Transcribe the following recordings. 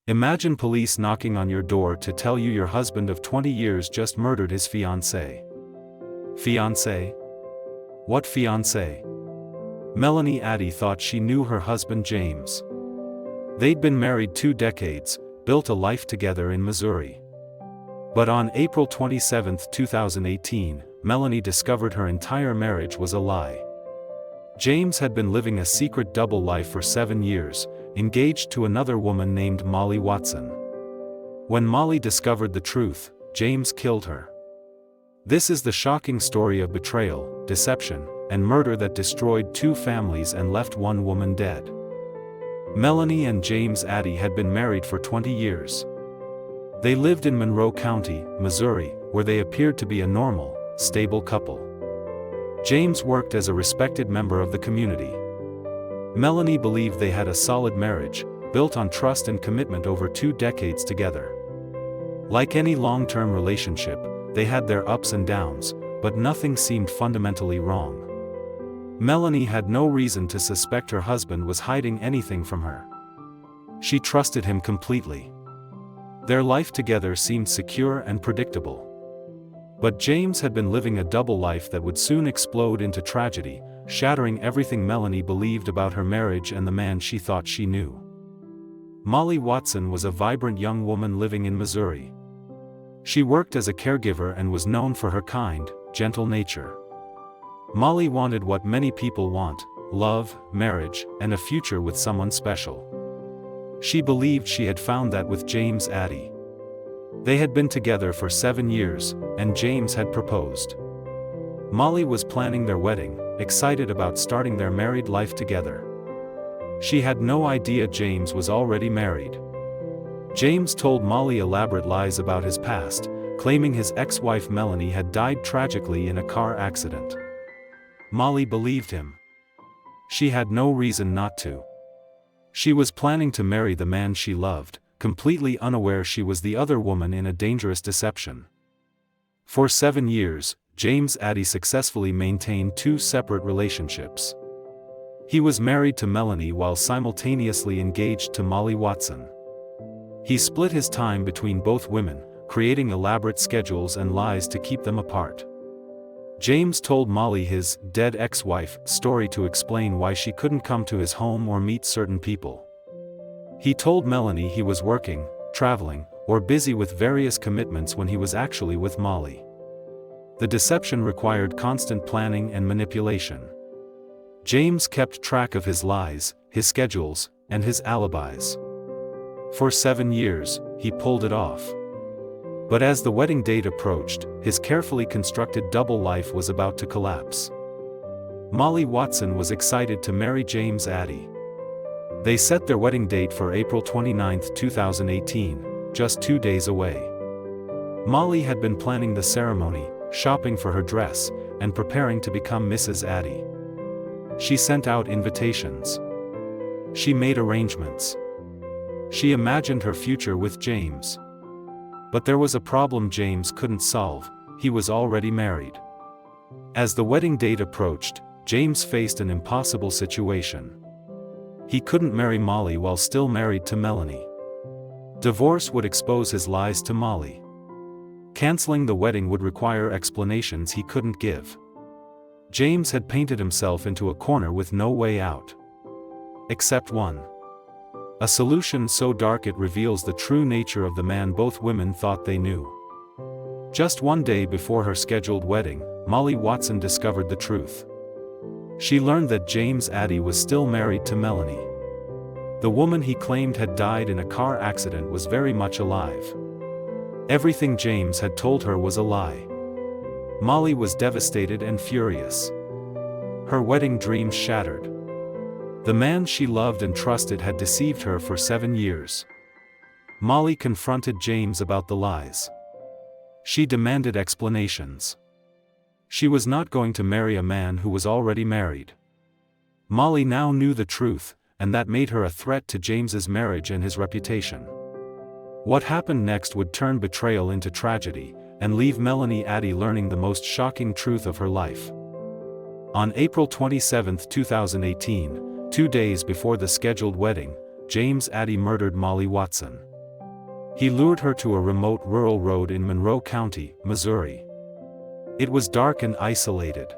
Imagine police knocking on your door to tell you your husband of 20 years just murdered his fiancée. Fiancée? What fiancée? Melanie Addie thought she knew her husband James. They'd been married 2 decades, built a life together in Missouri. But on April 27, 2018, Melanie discovered her entire marriage was a lie. James had been living a secret double life for 7 years, engaged to another woman named Molly Watson. When Molly discovered the truth, James killed her. This is the shocking story of betrayal, deception, and murder that destroyed 2 families and left 1 woman dead. Melanie and James Addie had been married for 20 years. They lived in Monroe County, Missouri, where they appeared to be a normal, stable couple. James worked as a respected member of the community. Melanie believed they had a solid marriage, built on trust and commitment over 2 decades together. Like any long-term relationship, they had their ups and downs, but nothing seemed fundamentally wrong. Melanie had no reason to suspect her husband was hiding anything from her. She trusted him completely. Their life together seemed secure and predictable. But James had been living a double life that would soon explode into tragedy, shattering everything Melanie believed about her marriage and the man she thought she knew. Molly Watson was a vibrant young woman living in Missouri. She worked as a caregiver and was known for her kind, gentle nature. Molly wanted what many people want: love, marriage, and a future with someone special. She believed she had found that with James Addie. They had been together for 7 years, and James had proposed. Molly was planning their wedding, excited about starting their married life together. She had no idea James was already married. James told Molly elaborate lies about his past, claiming his ex-wife Melanie had died tragically in a car accident. Molly believed him. She had no reason not to. She was planning to marry the man she loved, completely unaware she was the other woman in a dangerous deception. For 7 years, James Addie successfully maintained 2 separate relationships. He was married to Melanie while simultaneously engaged to Molly Watson. He split his time between both women, creating elaborate schedules and lies to keep them apart. James told Molly his dead ex-wife story to explain why she couldn't come to his home or meet certain people. He told Melanie he was working, traveling, or busy with various commitments when he was actually with Molly. The deception required constant planning and manipulation. James kept track of his lies, his schedules, and his alibis. For 7 years, he pulled it off. But as the wedding date approached, his carefully constructed double life was about to collapse. Molly Watson was excited to marry James Addie. They set their wedding date for April 29, 2018, just 2 days away. Molly had been planning the ceremony, shopping for her dress, and preparing to become Mrs. Addie. She sent out invitations. She made arrangements. She imagined her future with James. But there was a problem James couldn't solve: he was already married. As the wedding date approached, James faced an impossible situation. He couldn't marry Molly while still married to Melanie. Divorce would expose his lies to Molly. Canceling the wedding would require explanations he couldn't give. James had painted himself into a corner with no way out. Except one. A solution so dark it reveals the true nature of the man both women thought they knew. Just 1 day before her scheduled wedding, Molly Watson discovered the truth. She learned that James Addie was still married to Melanie. The woman he claimed had died in a car accident was very much alive. Everything James had told her was a lie. Molly was devastated and furious. Her wedding dreams shattered. The man she loved and trusted had deceived her for 7 years. Molly confronted James about the lies. She demanded explanations. She was not going to marry a man who was already married. Molly now knew the truth, and that made her a threat to James's marriage and his reputation. What happened next would turn betrayal into tragedy, and leave Melanie Addie learning the most shocking truth of her life. On April 27, 2018, 2 days before the scheduled wedding, James Addie murdered Molly Watson. He lured her to a remote rural road in Monroe County, Missouri. It was dark and isolated.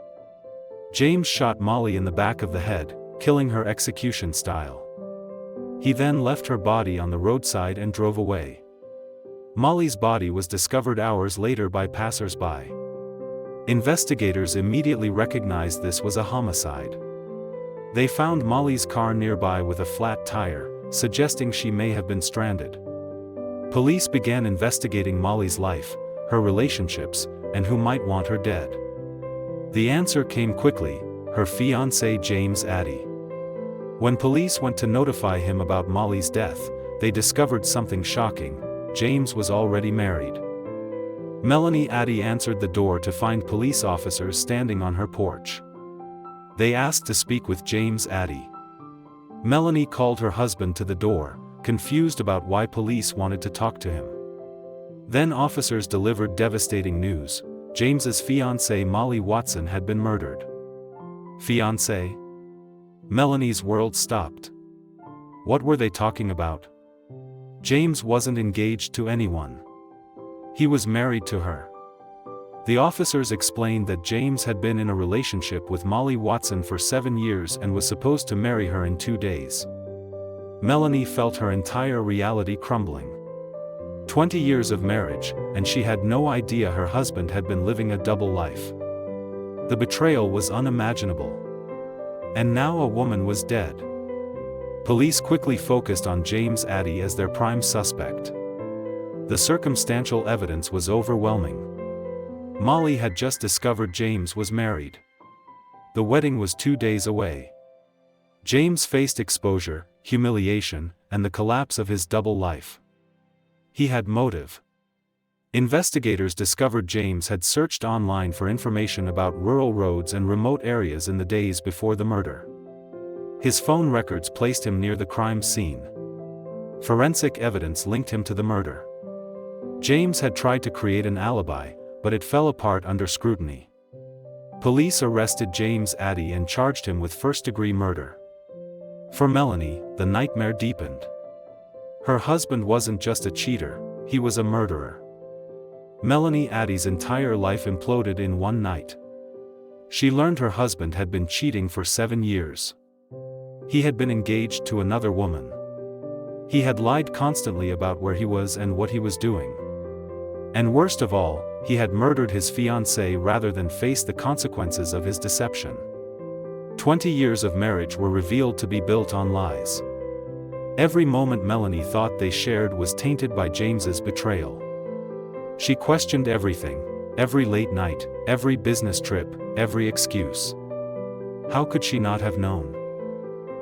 James shot Molly in the back of the head, killing her execution style. He then left her body on the roadside and drove away. Molly's body was discovered hours later by passers-by. Investigators immediately recognized this was a homicide. They found Molly's car nearby with a flat tire, suggesting she may have been stranded. Police began investigating Molly's life, her relationships, and who might want her dead. The answer came quickly: her fiancé James Addie. When police went to notify him about Molly's death, they discovered something shocking: James was already married. Melanie Addie answered the door to find police officers standing on her porch. They asked to speak with James Addie. Melanie called her husband to the door, confused about why police wanted to talk to him. Then officers delivered devastating news: James's fiancée Molly Watson had been murdered. Fiancée? Melanie's world stopped. What were they talking about? James wasn't engaged to anyone. He was married to her. The officers explained that James had been in a relationship with Molly Watson for 7 years and was supposed to marry her in 2 days. Melanie felt her entire reality crumbling. 20 years of marriage, and she had no idea her husband had been living a double life. The betrayal was unimaginable. And now a woman was dead. Police quickly focused on James Addie as their prime suspect. The circumstantial evidence was overwhelming. Molly had just discovered James was married. The wedding was 2 days away. James faced exposure, humiliation, and the collapse of his double life. He had motive. Investigators discovered James had searched online for information about rural roads and remote areas in the days before the murder. His phone records placed him near the crime scene. Forensic evidence linked him to the murder. James had tried to create an alibi, but it fell apart under scrutiny. Police arrested James Addie and charged him with first-degree murder. For Melanie, the nightmare deepened. Her husband wasn't just a cheater, he was a murderer. Melanie Addie's entire life imploded in one night. She learned her husband had been cheating for 7 years. He had been engaged to another woman. He had lied constantly about where he was and what he was doing. And worst of all, he had murdered his fiancée rather than face the consequences of his deception. 20 years of marriage were revealed to be built on lies. Every moment Melanie thought they shared was tainted by James's betrayal. She questioned everything: every late night, every business trip, every excuse. How could she not have known?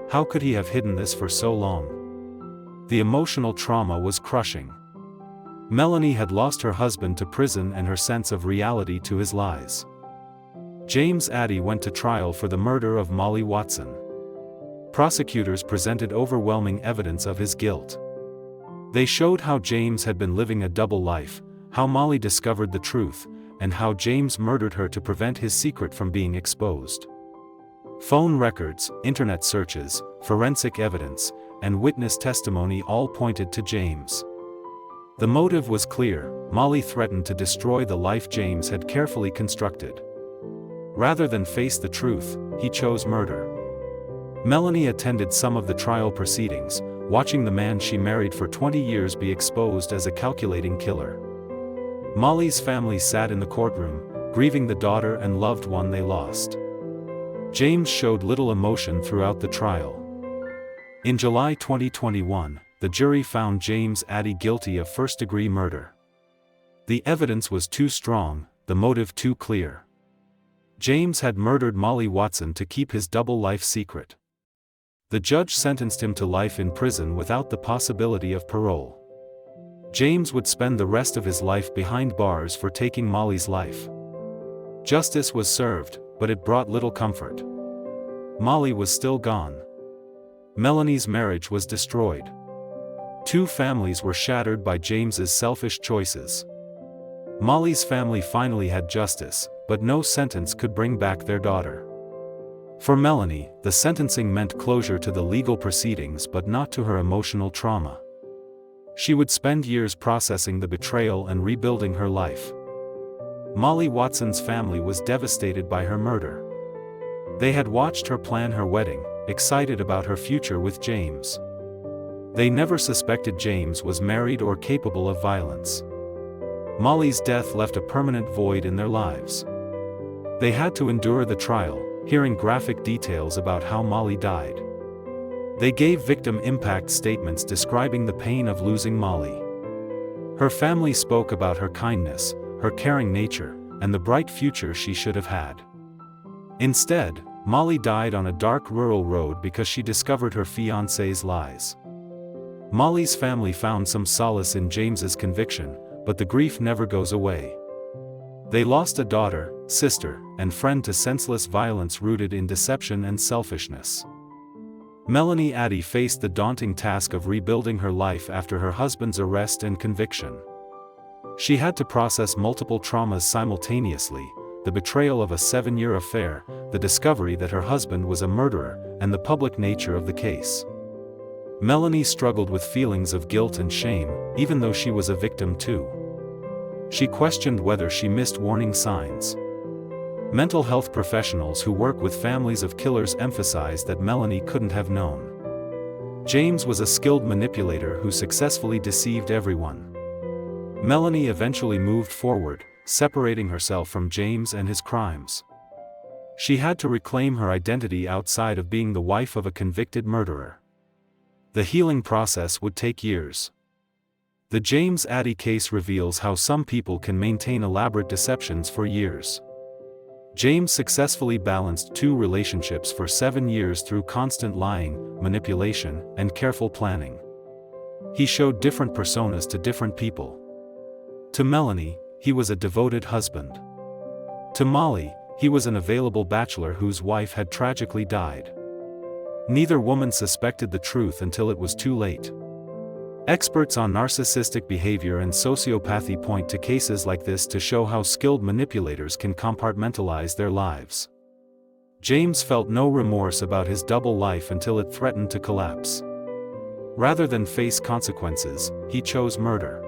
How could he have hidden this for so long? The emotional trauma was crushing. Melanie had lost her husband to prison and her sense of reality to his lies. James Addie went to trial for the murder of Molly Watson. Prosecutors presented overwhelming evidence of his guilt. They showed how James had been living a double life, how Molly discovered the truth, and how James murdered her to prevent his secret from being exposed. Phone records, internet searches, forensic evidence, and witness testimony all pointed to James. The motive was clear: Molly threatened to destroy the life James had carefully constructed. Rather than face the truth, he chose murder. Melanie attended some of the trial proceedings, watching the man she married for 20 years be exposed as a calculating killer. Molly's family sat in the courtroom, grieving the daughter and loved one they lost. James showed little emotion throughout the trial. In July 2021, the jury found James Addie guilty of first-degree murder. The evidence was too strong, the motive too clear. James had murdered Molly Watson to keep his double life secret. The judge sentenced him to life in prison without the possibility of parole. James would spend the rest of his life behind bars for taking Molly's life. Justice was served, but it brought little comfort. Molly was still gone. Melanie's marriage was destroyed. 2 families were shattered by James's selfish choices. Molly's family finally had justice, but no sentence could bring back their daughter. For Melanie, the sentencing meant closure to the legal proceedings but not to her emotional trauma. She would spend years processing the betrayal and rebuilding her life. Molly Watson's family was devastated by her murder. They had watched her plan her wedding, excited about her future with James. They never suspected James was married or capable of violence. Molly's death left a permanent void in their lives. They had to endure the trial, hearing graphic details about how Molly died. They gave victim impact statements describing the pain of losing Molly. Her family spoke about her kindness, her caring nature, and the bright future she should have had. Instead, Molly died on a dark rural road because she discovered her fiancé's lies. Molly's family found some solace in James's conviction, but the grief never goes away. They lost a daughter, sister, and friend to senseless violence rooted in deception and selfishness. Melanie Addie faced the daunting task of rebuilding her life after her husband's arrest and conviction. She had to process multiple traumas simultaneously: the betrayal of a 7-year affair, the discovery that her husband was a murderer, and the public nature of the case. Melanie struggled with feelings of guilt and shame, even though she was a victim too. She questioned whether she missed warning signs. Mental health professionals who work with families of killers emphasized that Melanie couldn't have known. James was a skilled manipulator who successfully deceived everyone. Melanie eventually moved forward, separating herself from James and his crimes. She had to reclaim her identity outside of being the wife of a convicted murderer. The healing process would take years. The James Addie case reveals how some people can maintain elaborate deceptions for years. James successfully balanced 2 relationships for 7 years through constant lying, manipulation, and careful planning. He showed different personas to different people. To Melanie, he was a devoted husband. To Molly, he was an available bachelor whose wife had tragically died. Neither woman suspected the truth until it was too late. Experts on narcissistic behavior and sociopathy point to cases like this to show how skilled manipulators can compartmentalize their lives. James felt no remorse about his double life until it threatened to collapse. Rather than face consequences, he chose murder.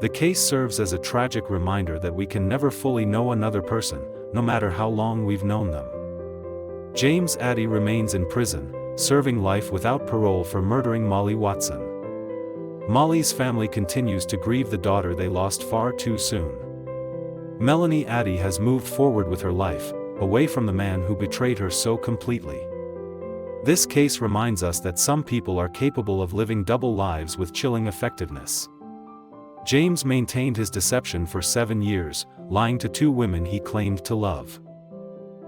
The case serves as a tragic reminder that we can never fully know another person, no matter how long we've known them. James Addie remains in prison, serving life without parole for murdering Molly Watson. Molly's family continues to grieve the daughter they lost far too soon. Melanie Addie has moved forward with her life, away from the man who betrayed her so completely. This case reminds us that some people are capable of living double lives with chilling effectiveness. James maintained his deception for 7 years, lying to 2 women he claimed to love.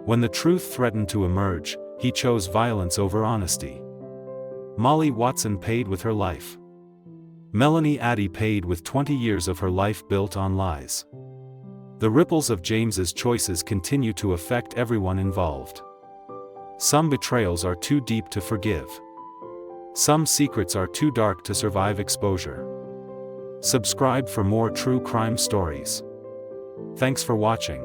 When the truth threatened to emerge, he chose violence over honesty. Molly Watson paid with her life. Melanie Addie paid with 20 years of her life built on lies. The ripples of James's choices continue to affect everyone involved. Some betrayals are too deep to forgive. Some secrets are too dark to survive exposure. Subscribe for more true crime stories. Thanks for watching.